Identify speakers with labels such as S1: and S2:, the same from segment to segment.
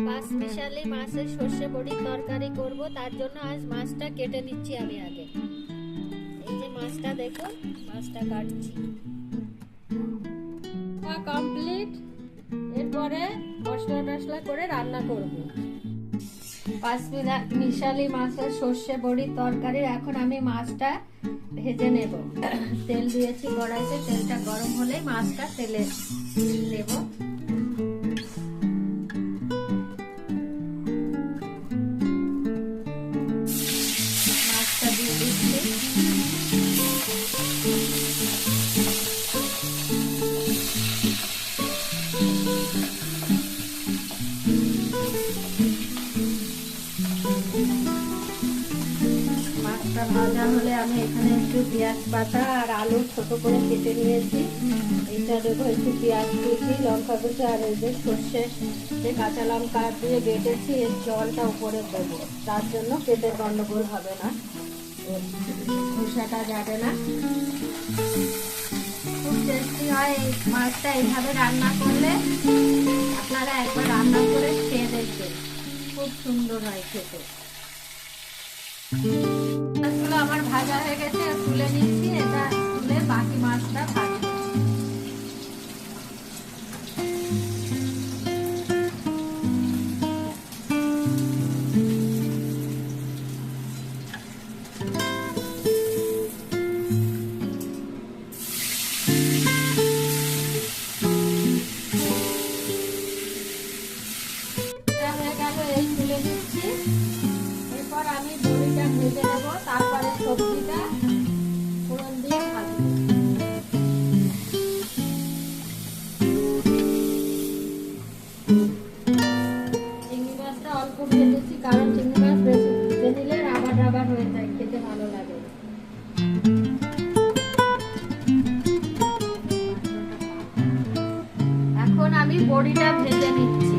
S1: পাঁচমিশালি মাছের সর্ষে বড়ির তরকারি করব, তার জন্য আজ মাছটা কেটে নিচ্ছি আমি আগে। এই যে মাছটা দেখুন, মাছটা কাটছি। কমপ্লিট। এরপরে মশলা টশলা করে রান্না করব। পাঁচমিশালি মাছের সর্ষে বড়ির তরকারি এখন আমি মাছটা ভেজে নেব। তেল দিয়েছি কড়াইতে, তেলটা গরম হলে মাছটা তেলে দেব। মাছটা দিয়ে দিচ্ছি। মাছটা ভাজা হলে আমি এখানে একটু পেঁয়াজ বাটা আর আলু ছোট করে কেটে নিয়েছি, এটা দেবো। একটু পেঁয়াজ কুচি, লঙ্কা কুচি আর এই যে সর্ষে যে কাঁচা লঙ্কা দিয়ে বেটেছি, এর জলটা উপরে দেবো। তার জন্য পেটে গন্ডগোল হবে না, খোসাটা যাবে না। খুব টেস্টি হয় এই মাছটা, এইভাবে রান্না করলে আপনারা একবার রান্না করে খেয়ে দেখবেন, খুব সুন্দর হয় খেতে। মাছগুলো আমার ভাজা হয়ে গেছে, তুলে নিচ্ছি। এটা তুলে বাকি মাছটা ভাজবো। হয়ে গেল, এই তুলে নিচ্ছি। এরপর আমি বড়িটা ভেজে নেব, তারপরে সবজিটা ফোড়ন দিয়ে ভাজবো। চিংড়ি মাছটা অল্প ভেজেছি, কারণ চিংড়ি মাছ বেশি ভেজে নিলে রাবার রাবার হয়ে যায়, খেতে ভালো লাগে। এখন আমি বড়িটা ভেজে নিচ্ছি।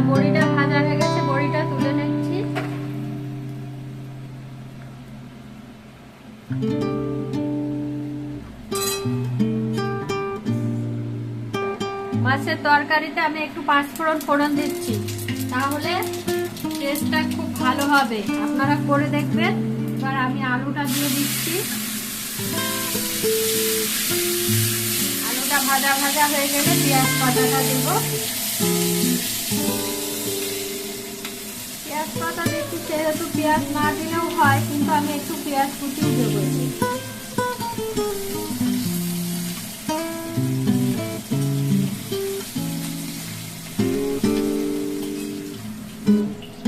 S1: বড়িটা ভাজা হয়ে গেছে, বড়িটা তুলে নিচ্ছি। মাছের তরকারিতে আমি একটু পাঁচফোড়ন ফোড়ন দিচ্ছি, তাহলে টেস্টটা খুব ভালো হবে। আপনারা করে দেখবেন। এবার আমি আলুটা দিয়ে দিচ্ছি। আলুটা ভাজা ভাজা হয়ে গেলে পেঁয়াজ পাতাটা দেবো। পেঁয়াজ পাতা দিচ্ছি, সেহেতু পেঁয়াজ না দিলেও হয়, কিন্তু আমি একটু পেঁয়াজ কুচিও দেবো।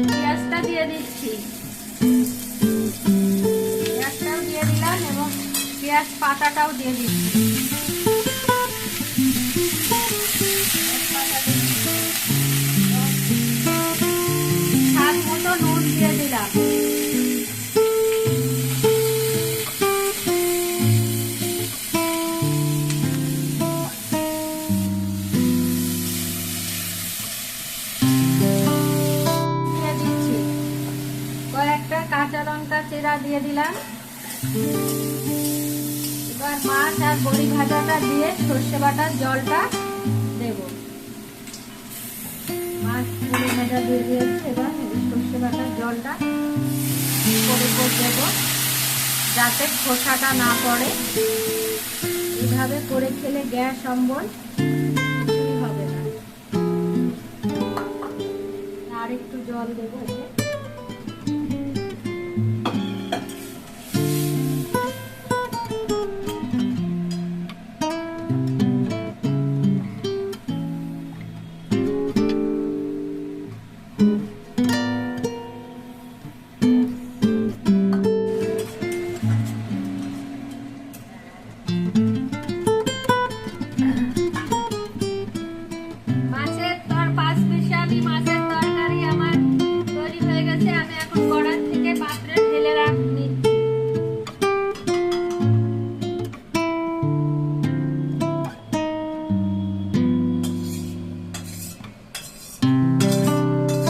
S1: পেঁয়াজটা দিয়ে দিচ্ছি, পেঁয়াজটাও দিয়ে দিলাম এবং পেঁয়াজ পাতাটাও দিয়ে দিচ্ছি। স্বাদ মতো নুন দিয়ে দিলাম। দিয়ে দিচ্ছি কয়েকটা কাঁচা লঙ্কা চেরা দিয়ে দিলাম। এবার মাছ আর বড়ি ভাজাটা দিয়ে সর্ষে বাটার জলটা দেব। মাছ বড়ি ভাজা দিয়ে দিয়েছি, এবার সর্ষে বাটার জলটা করে দেবো, যাতে খোসাটা না পড়ে। এভাবে করে খেলে গ্যাস অম্বল কিছুই হবে না। আর একটু জল দেবো। পাঁচমিশালি মাছের তরকারি আমার তৈরি হয়ে গেছে। আমি এখন কড়াই থেকে পাত্রে ঢেলে রাখছি।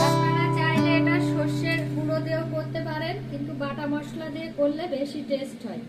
S1: আপনারা চাইলে এটা সর্ষের গুঁড়ো বাটা মশলা দিয়ে করলে বেশি টেস্ট হয়।